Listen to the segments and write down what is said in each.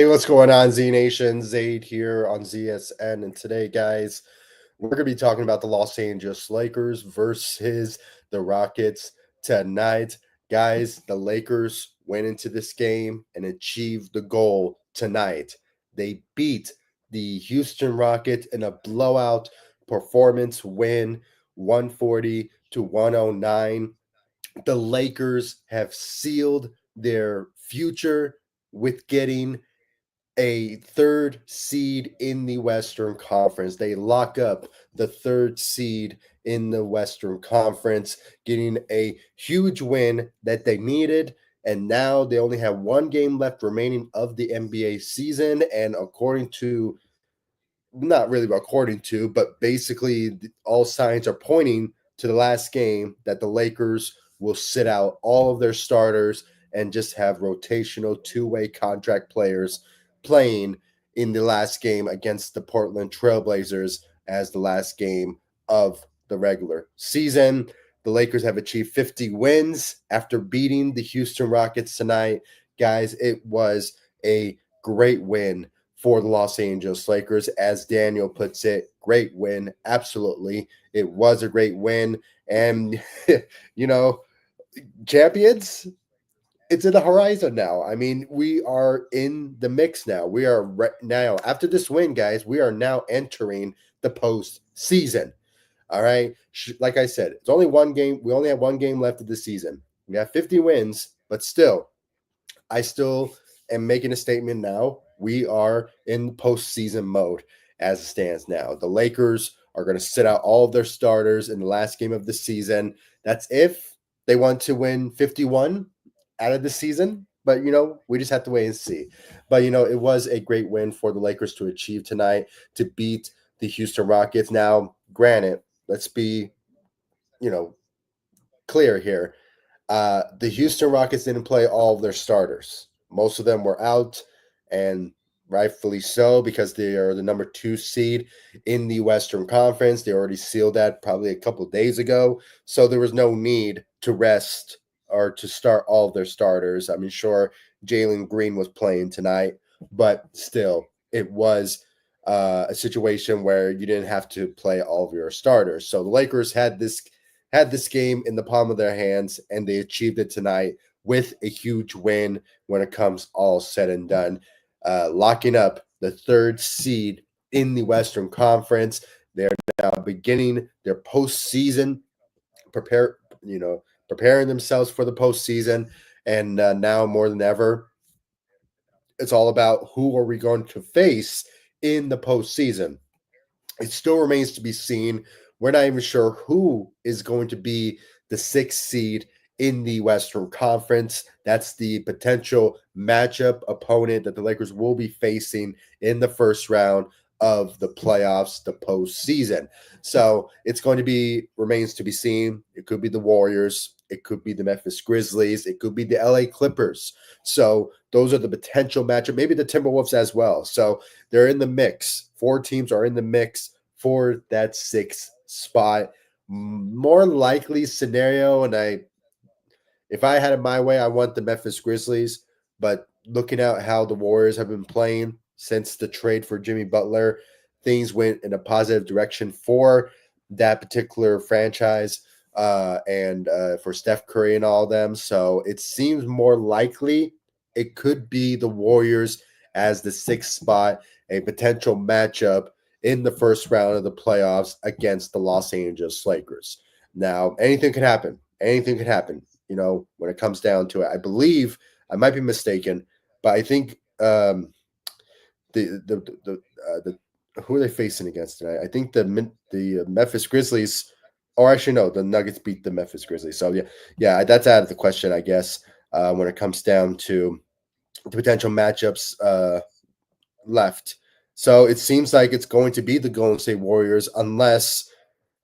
what's going on, Z Nation? Zaid here on ZSN. And today, guys, we're going to be talking about the Los Angeles Lakers versus the Rockets tonight. Guys, the Lakers went into this game and achieved the goal tonight. They beat the Houston Rockets in a blowout performance win, 140 to 109. The Lakers have sealed their future with getting a third seed in the Western Conference. They lock up the third seed in the Western Conference, getting a huge win that they needed. And now they only have one game left remaining of the NBA season. And according to, not really according to, but basically all signs are pointing to the last game that the Lakers will sit out all of their starters and just have rotational two-way contract players playing in the last game against the Portland Trailblazers as the last game of the regular season. The Lakers have achieved 50 wins after beating the Houston Rockets tonight. Guys, it was a great win for the Los Angeles Lakers. As Daniel puts it, great win. Absolutely. It was a great win. And, champions, it's in the horizon now. I mean, we are in the mix now. We are now, after this win, guys, we are now entering the postseason. All right. Like I said, it's only one game. We only have one game left of the season. We have 50 wins, but still, I still am making a statement now. We are in postseason mode as it stands now. The Lakers are going to sit out all of their starters in the last game of the season. That's if they want to win 51 out of the season. But, we just have to wait and see. But, it was a great win for the Lakers to achieve tonight, to beat the Houston Rockets. Now, granted, let's be, clear here. The Houston Rockets didn't play all of their starters. Most of them were out, and rightfully so, because they are the number 2 seed in the Western Conference. They already sealed that probably a couple of days ago. So there was no need to rest or to start all of their starters. I mean, sure, Jalen Green was playing tonight, but still, it was a situation where you didn't have to play all of your starters. So the Lakers had this game in the palm of their hands, and they achieved it tonight with a huge win when it comes all said and done, locking up the third seed in the Western Conference. They're now beginning their postseason, preparing themselves for the postseason, and now more than ever, it's all about who are we going to face in the postseason. It still remains to be seen. We're not even sure who is going to be the 6th seed in the Western Conference. That's the potential matchup opponent that the Lakers will be facing in the first round of the playoffs, the postseason. So it's going to be, remains to be seen. It could be the Warriors. It could be the Memphis Grizzlies. It could be the LA Clippers. So those are the potential matchup. Maybe the Timberwolves as well. So they're in the mix. 4 teams are in the mix for that 6th spot. More likely scenario, and if I had it my way, I want the Memphis Grizzlies. But looking at how the Warriors have been playing since the trade for Jimmy Butler, things went in a positive direction for that particular franchise and for Steph Curry and all of them. So it seems more likely it could be the Warriors as the 6th spot, a potential matchup in the first round of the playoffs against the Los Angeles Lakers. Now, anything could happen. Anything could happen, when it comes down to it. I believe, I might be mistaken, but I think the who are they facing against tonight? I think the Memphis Grizzlies, or actually no, the Nuggets beat the Memphis Grizzlies. So yeah, that's out of the question, I guess, when it comes down to the potential matchups left. So it seems like it's going to be the Golden State Warriors unless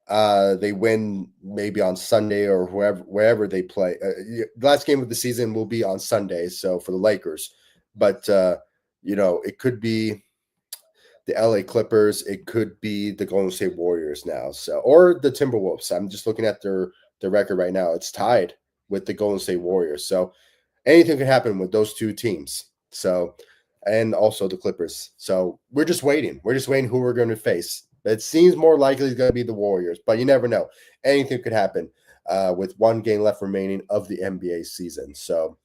they win maybe on Sunday or wherever they play. The last game of the season will be on Sunday, so for the Lakers. But it could be the LA Clippers, it could be the Golden State Warriors now, so or the Timberwolves. I'm just looking at their record right now. It's tied with the Golden State Warriors. So anything could happen with those 2 teams. So and also the Clippers. So we're just waiting. We're just waiting who we're going to face. It seems more likely it's going to be the Warriors, but you never know. Anything could happen with one game left remaining of the NBA season. So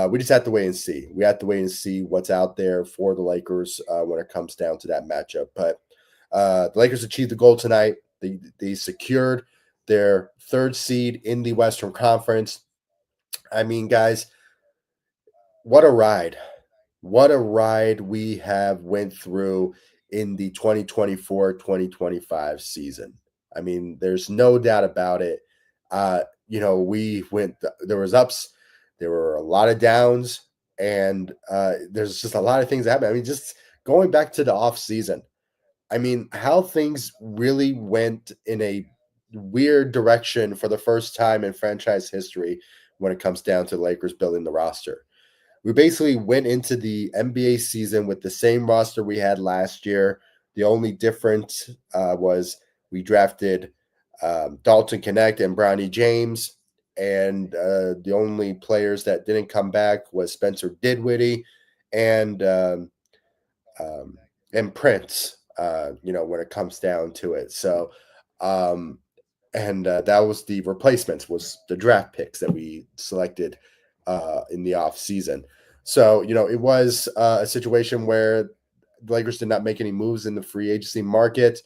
we just have to wait and see. We have to wait and see what's out there for the Lakers when it comes down to that matchup. But the Lakers achieved the goal tonight. They secured their third seed in the Western Conference. I mean, guys, what a ride! What a ride we have went through in the 2024-2025 season. I mean, there's no doubt about it. We went there was ups, there were a lot of downs, and there's just a lot of things that happened. I mean, just going back to the off season. I mean, how things really went in a weird direction for the first time in franchise history when it comes down to Lakers building the roster. We basically went into the NBA season with the same roster we had last year. The only difference was we drafted Dalton Connect and Bronny James, and the only players that didn't come back was Spencer Dinwiddie and um, and Prince. When it comes down to it, so um, and that was the replacements was the draft picks that we selected in the off season. So it was a situation where the Lakers did not make any moves in the free agency market,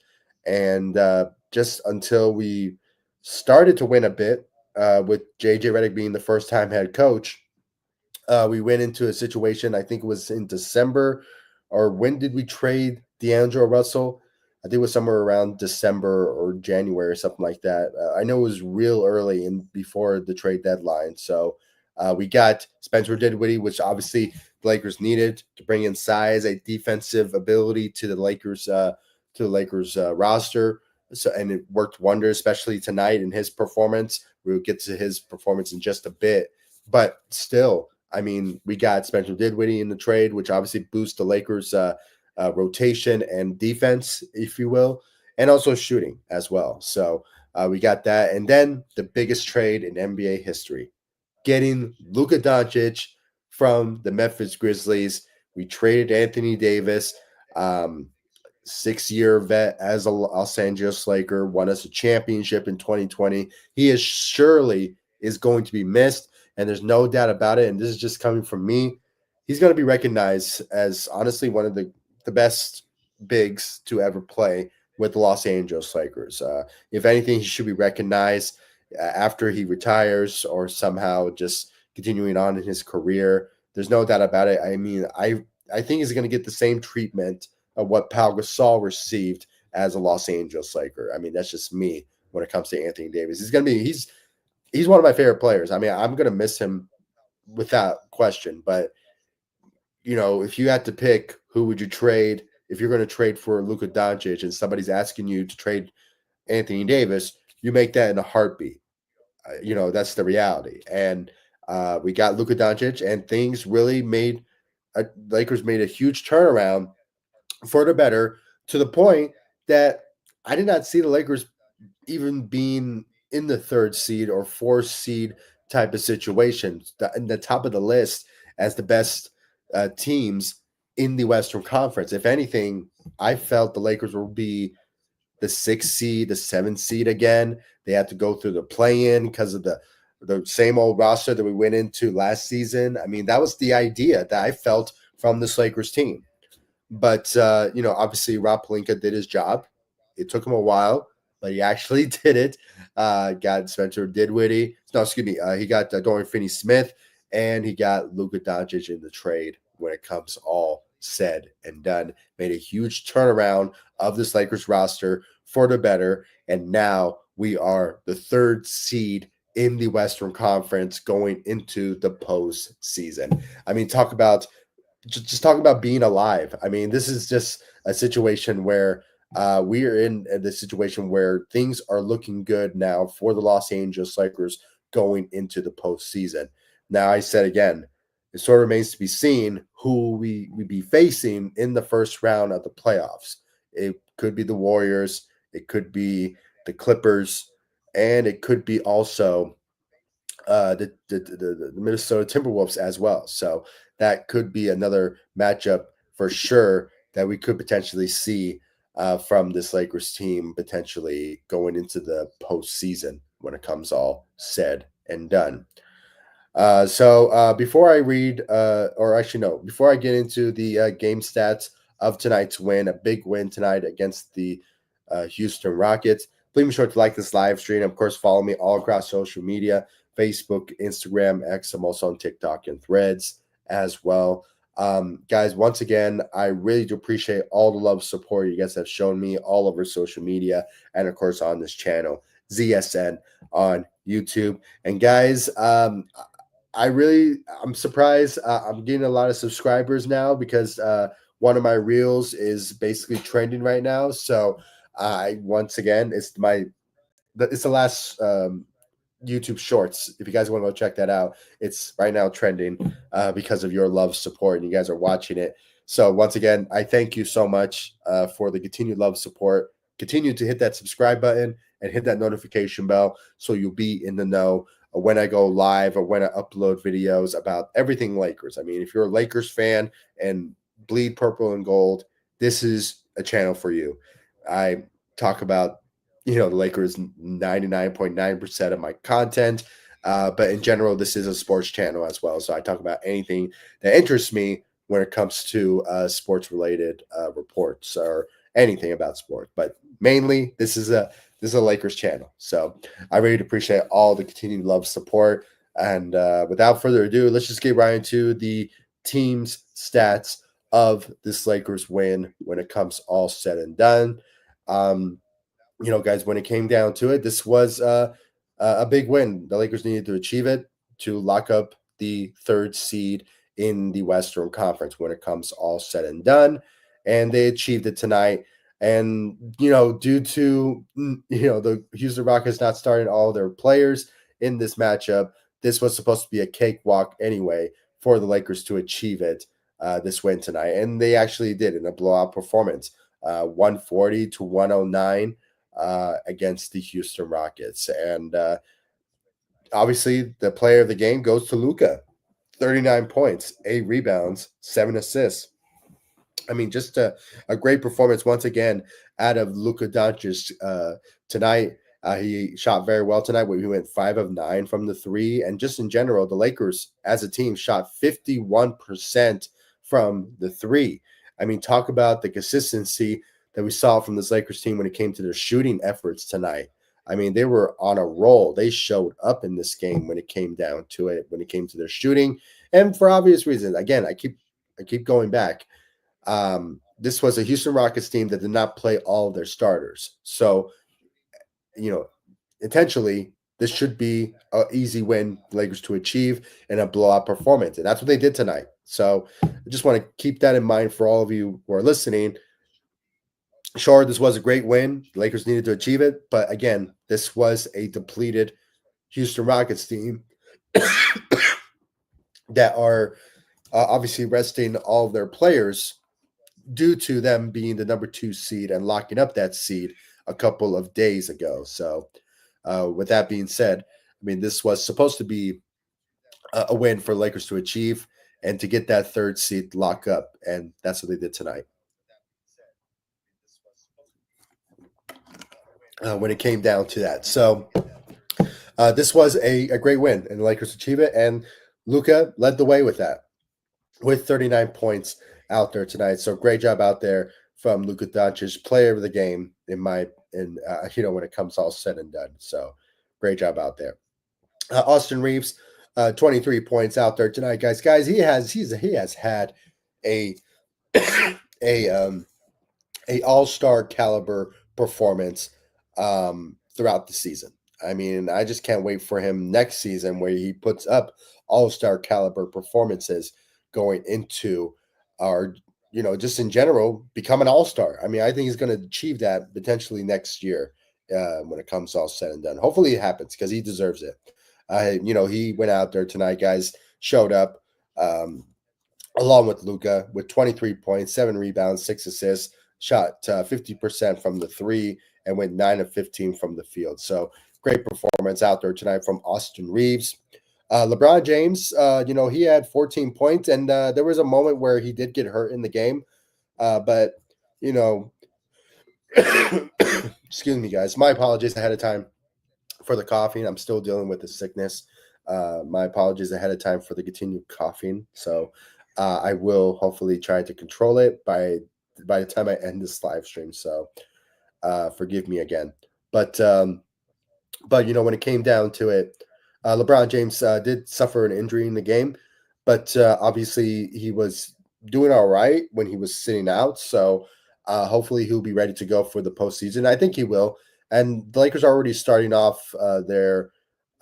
and just until we started to win a bit with JJ Redick being the first time head coach, we went into a situation. I think it was in December, or when did we trade D'Angelo Russell? I think it was somewhere around December or January or something like that. I know it was real early in before the trade deadline. So we got Spencer Dinwiddie, which obviously the Lakers needed to bring in size, a defensive ability to the Lakers roster. So and it worked wonders, especially tonight in his performance. We will get to his performance in just a bit, but still, I mean, we got Spencer Dinwiddie in the trade, which obviously boosts the Lakers' rotation and defense, if you will, and also shooting as well. So we got that. And then the biggest trade in NBA history, getting Luka Doncic from the Memphis Grizzlies. We traded Anthony Davis, 6-year vet as a Los Angeles Laker, won us a championship in 2020. He is surely is going to be missed, and there's no doubt about it. And this is just coming from me. He's going to be recognized as honestly one of the best bigs to ever play with the Los Angeles Lakers. If anything, he should be recognized after he retires or somehow just continuing on in his career. There's no doubt about it. I mean, I think he's going to get the same treatment of what Pau Gasol received as a Los Angeles Laker. I mean, that's just me when it comes to Anthony Davis. He's one of my favorite players. I mean, I'm going to miss him without question. But if you had to pick, who would you trade if you're going to trade for Luka Doncic and somebody's asking you to trade Anthony Davis? You make that in a heartbeat. That's the reality. And we got Luka Doncic, and things really Lakers made a huge turnaround for the better, to the point that I did not see the Lakers even being in the third seed or fourth seed type of situation, in the top of the list as the best teams in the Western Conference. If anything, I felt the Lakers would be the sixth seed, the seventh seed again. They had to go through the play-in because of the same old roster that we went into last season. I mean, that was the idea that I felt from this Lakers team. But obviously Rob Pelinka did his job. It took him a while, but he actually did it. Got Spencer Dinwiddie. No, excuse me. He got Dorian Finney-Smith, and he got Luka Doncic in the trade. When it comes all said and done, made a huge turnaround of this Lakers roster for the better, and now we are the third seed in the Western Conference going into the postseason. I mean, just talk about being alive. I mean, this is just a situation where we are in the situation where things are looking good now for the Los Angeles Lakers going into the postseason. Now, I said again, it sort of remains to be seen who we be facing in the first round of the playoffs. It could be the Warriors, it could be the Clippers, and it could be also the Minnesota Timberwolves as well. So that could be another matchup for sure that we could potentially see from this Lakers team potentially going into the postseason when it comes all said and done. Before I read, or actually, no, before I get into the game stats of tonight's win, a big win tonight against the Houston Rockets, please be sure to like this live stream. Of course, follow me all across social media: Facebook, Instagram, X. I'm also on TikTok and Threads as well. Guys, once again, I really do appreciate all the love support you guys have shown me all over social media and, of course, on this channel, ZSN on YouTube. And guys, I'm surprised. I'm getting a lot of subscribers now because one of my reels is basically trending right now. So I once again, it's the last YouTube Shorts. If you guys want to go check that out, it's right now trending because of your love, support, and you guys are watching it. So once again, I thank you so much for the continued love, support. Continue to hit that subscribe button and hit that notification bell so you'll be in the know when I go live or when I upload videos about everything Lakers. I mean, if you're a Lakers fan and bleed purple and gold, this is a channel for you. I talk about the Lakers 99.9% of my content. But in general, this is a sports channel as well. So I talk about anything that interests me when it comes to sports related reports or anything about sport. But mainly, this is a Lakers channel. So I really appreciate all the continued love, support. And without further ado, let's just get right into the team's stats of this Lakers win when it comes all said and done. Guys, when it came down to it, this was a big win. The Lakers needed to achieve it to lock up the third seed in the Western Conference when it comes all said and done. And they achieved it tonight. And, due to, the Houston Rockets not starting all their players in this matchup, this was supposed to be a cakewalk anyway for the Lakers to achieve it, this win tonight. And they actually did in a blowout performance, 140 to 109 against the Houston Rockets. And obviously, the player of the game goes to Luka. 39 points, 8 rebounds, 7 assists. I mean, just a great performance once again out of Luka Doncic tonight. He shot very well tonight. He went 5 of 9 from the three. And just in general, the Lakers as a team shot 51% from the three. I mean, talk about the consistency that we saw from this Lakers team when it came to their shooting efforts tonight. I mean, they were on a roll. They showed up in this game when it came down to it, when it came to their shooting. And for obvious reasons, again, I keep going back. This was a Houston Rockets team that did not play all of their starters. So, intentionally, this should be an easy win for Lakers to achieve and a blowout performance. And that's what they did tonight. So I just want to keep that in mind for all of you who are listening. Sure, this was a great win. The Lakers needed to achieve it. But again, this was a depleted Houston Rockets team that are obviously resting all of their players due to them being the number 2 seed and locking up that seed a couple of days ago. So with that being said, I mean, this was supposed to be a win for Lakers to achieve and to get that third seed lock up. And that's what they did tonight. When it came down to that. So this was a great win and the Lakers achieve it. And Luka led the way with that with 39 points out there tonight. So great job out there from Luka Doncic, player of the game when it comes all said and done. So great job out there. Austin Reeves, 23 points out there tonight, guys. Guys, he has had a a all-star caliber performance throughout the season. I mean, I just can't wait for him next season where he puts up all-star caliber performances going into our, just in general, become an all-star. I mean, I think he's going to achieve that potentially next year when it comes all said and done. Hopefully it happens because he deserves it. He went out there tonight, guys, showed up along with Luka with 23 points, 7 rebounds, 6 assists, shot 50% from the three, and went 9 of 15 from the field. So great performance out there tonight from Austin Reeves. LeBron James, he had 14 points, and there was a moment where he did get hurt in the game. But you know, excuse me, guys. My apologies ahead of time for the coughing. I'm still dealing with the sickness. My apologies ahead of time for the continued coughing. So I will hopefully try to control it by the time I end this live stream. So forgive me again. But when it came down to it, LeBron James did suffer an injury in the game, but obviously he was doing all right when he was sitting out. So hopefully he'll be ready to go for the postseason. I think he will. And the Lakers are already starting off their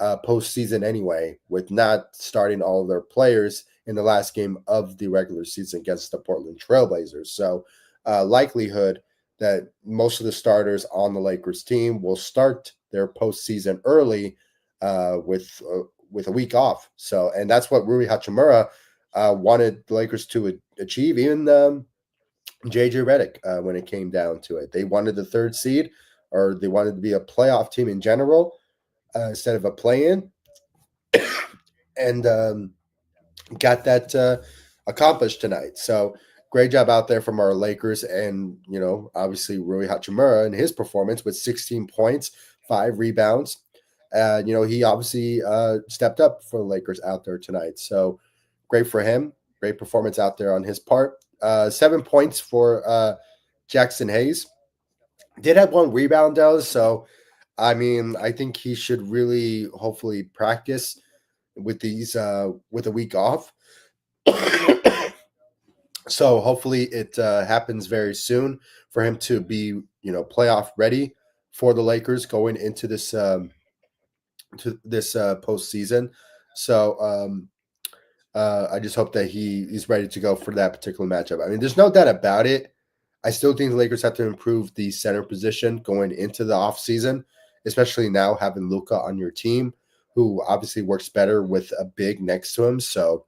postseason anyway, with not starting all of their players in the last game of the regular season against the Portland Trailblazers. So likelihood that most of the starters on the Lakers team will start their postseason early with a week off. So, and that's what Rui Hachimura wanted the Lakers to achieve. Even JJ Redick, when it came down to it, they wanted the third seed, or they wanted to be a playoff team in general instead of a play-in, and got that accomplished tonight. So great job out there from our Lakers, and obviously Rui Hachimura and his performance with 16 points, 5 rebounds. He obviously stepped up for the Lakers out there tonight. So great for him. Great performance out there on his part. 7 points for Jackson Hayes. Did have 1 rebound though, so I mean, I think he should really hopefully practice with these with a week off. So hopefully it happens very soon for him to be playoff ready for the Lakers going into this postseason. So I just hope that he's ready to go for that particular matchup. I mean, there's no doubt about it. I still think the Lakers have to improve the center position going into the offseason, especially now having Luka on your team, who obviously works better with a big next to him. So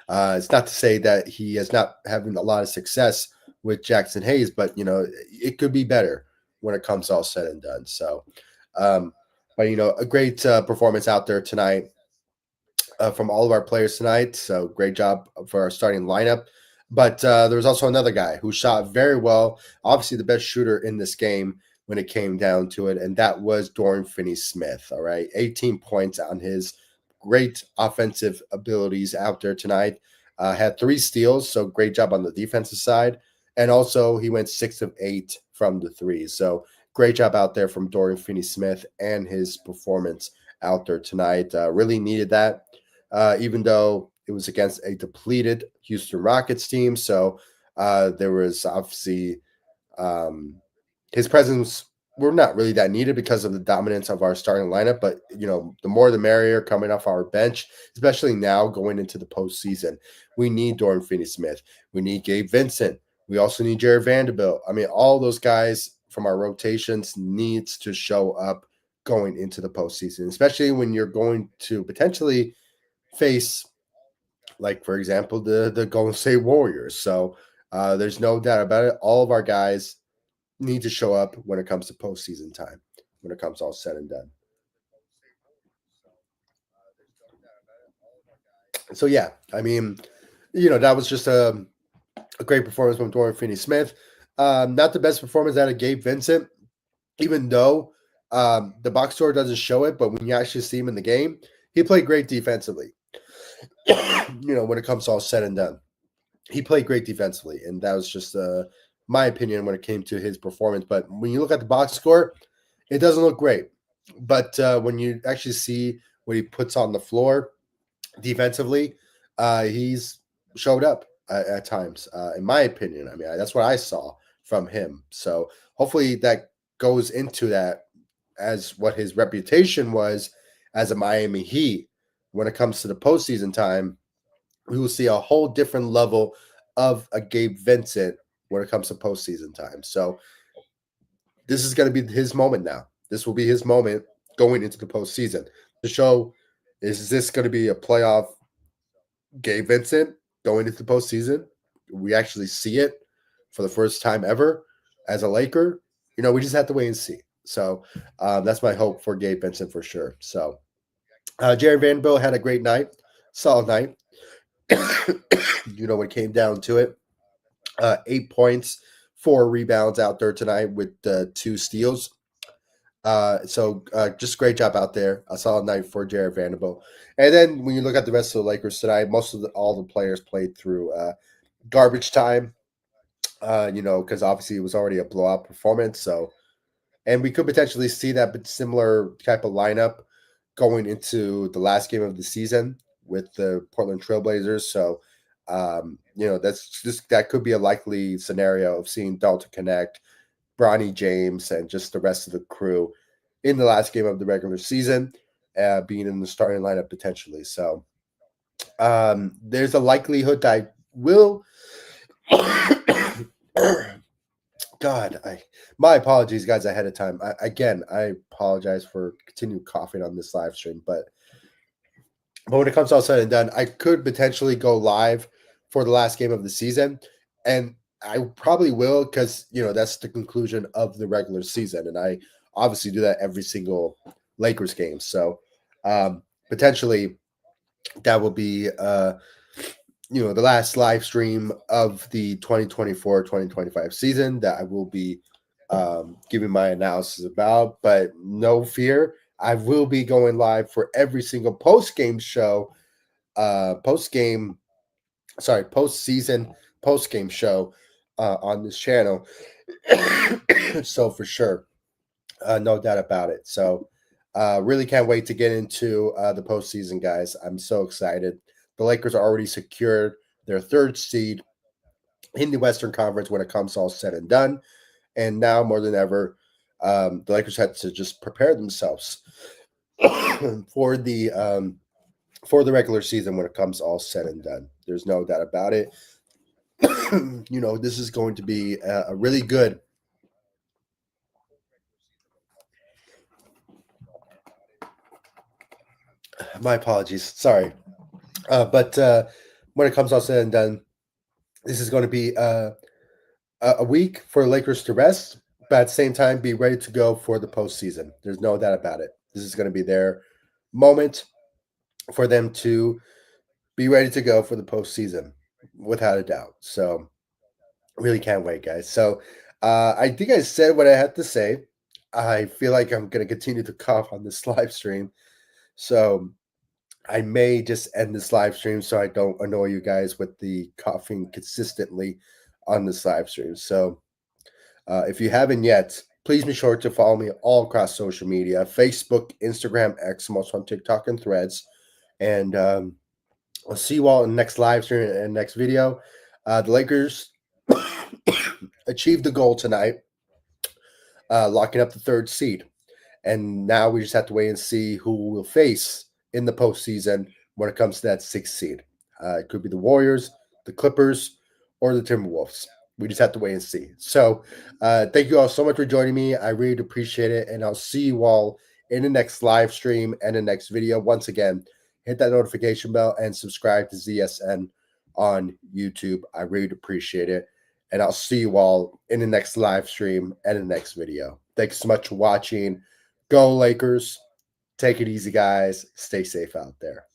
it's not to say that he is not having a lot of success with Jackson Hayes, but it could be better when it comes all said and done. So, um, but a great performance out there tonight from all of our players tonight. So great job for our starting lineup. But there was also another guy who shot very well. Obviously, the best shooter in this game when it came down to it, and that was Dorian Finney-Smith. All right, 18 points on his great offensive abilities out there tonight. Had 3 steals, so great job on the defensive side. And also, he went 6 of 8 from the 3. So great job out there from Dorian Finney-Smith and his performance out there tonight. Really needed that, even though it was against a depleted Houston Rockets team. So there was obviously um, his presence were not really that needed because of the dominance of our starting lineup. But the more the merrier coming off our bench, especially now going into the postseason. We need Dorian Finney-Smith. We need Gabe Vincent. We also need Jared Vanderbilt. I mean, all those guys from our rotations needs to show up going into the postseason, especially when you're going to potentially face, like, for example, the Golden State Warriors. So there's no doubt about it. All of our guys need to show up when it comes to postseason time, when it comes all said and done. So yeah, I mean, that was just a great performance from Dorian Finney-Smith. Not the best performance out of Gabe Vincent, even though the box score doesn't show it, but when you actually see him in the game, he played great defensively. When it comes to all said and done, he played great defensively, and that was just my opinion when it came to his performance. But when you look at the box score, it doesn't look great. But when you actually see what he puts on the floor defensively, he's showed up at times, in my opinion. I mean, that's what I saw from him. So hopefully that goes into that as what his reputation was as a Miami Heat. When it comes to the postseason time, we will see a whole different level of a Gabe Vincent when it comes to postseason time. So this is going to be his moment now. This will be his moment going into the postseason to show, is this going to be a playoff Gabe Vincent going into the postseason? We actually see it for the first time ever as a Laker. We just have to wait and see. So that's my hope for Gabe Vincent for sure. So Jared Vanderbilt had a great night, solid night. When it came down to it, 8 points, 4 rebounds out there tonight with 2 steals. So just great job out there. A solid night for Jared Vanderbilt. And then when you look at the rest of the Lakers tonight, all the players played through garbage time. Because obviously it was already a blowout performance. So, and we could potentially see that similar type of lineup going into the last game of the season with the Portland Trailblazers. So, that could be a likely scenario of seeing Dalton Connect, Bronny James, and just the rest of the crew in the last game of the regular season, being in the starting lineup potentially. So, there's a likelihood that I will. God, my apologies, guys, ahead of time. I apologize for continued coughing on this live stream, but when it comes all said and done, I could potentially go live for the last game of the season, and I probably will because that's the conclusion of the regular season, and I obviously do that every single Lakers game. So potentially that will be the last live stream of the 2024-2025 season that I will be giving my analysis about. But no fear, I will be going live for every single post-game show, postseason post-game show on this channel. So for sure, no doubt about it. So really can't wait to get into the postseason, guys. I'm so excited. The Lakers are already secured their third seed in the Western Conference when it comes all said and done. And now more than ever, the Lakers had to just prepare themselves for the regular season when it comes all said and done. There's no doubt about it. This is going to be a really good. My apologies. Sorry. But when it comes all said and done, this is going to be a week for Lakers to rest, but at the same time, be ready to go for the postseason. There's no doubt about it. This is going to be their moment for them to be ready to go for the postseason, without a doubt. So, really can't wait, guys. So, I think I said what I had to say. I feel like I'm going to continue to cough on this live stream. So, I may just end this live stream so I don't annoy you guys with the coughing consistently on this live stream. So, if you haven't yet, please be sure to follow me all across social media: Facebook, Instagram, X, I'm also on TikTok and Threads. And I'll see you all in the next live stream and next video. The Lakers achieved the goal tonight, locking up the third seed. And now we just have to wait and see who we'll face in the postseason when it comes to that sixth seed. It could be the Warriors, the Clippers, or the Timberwolves. We just have to wait and see. So thank you all so much for joining me. I really appreciate it. And I'll see you all in the next live stream and the next video. Once again, hit that notification bell and subscribe to ZSN on YouTube. I really appreciate it. And I'll see you all in the next live stream and the next video. Thanks so much for watching. Go Lakers. Take it easy, guys. Stay safe out there.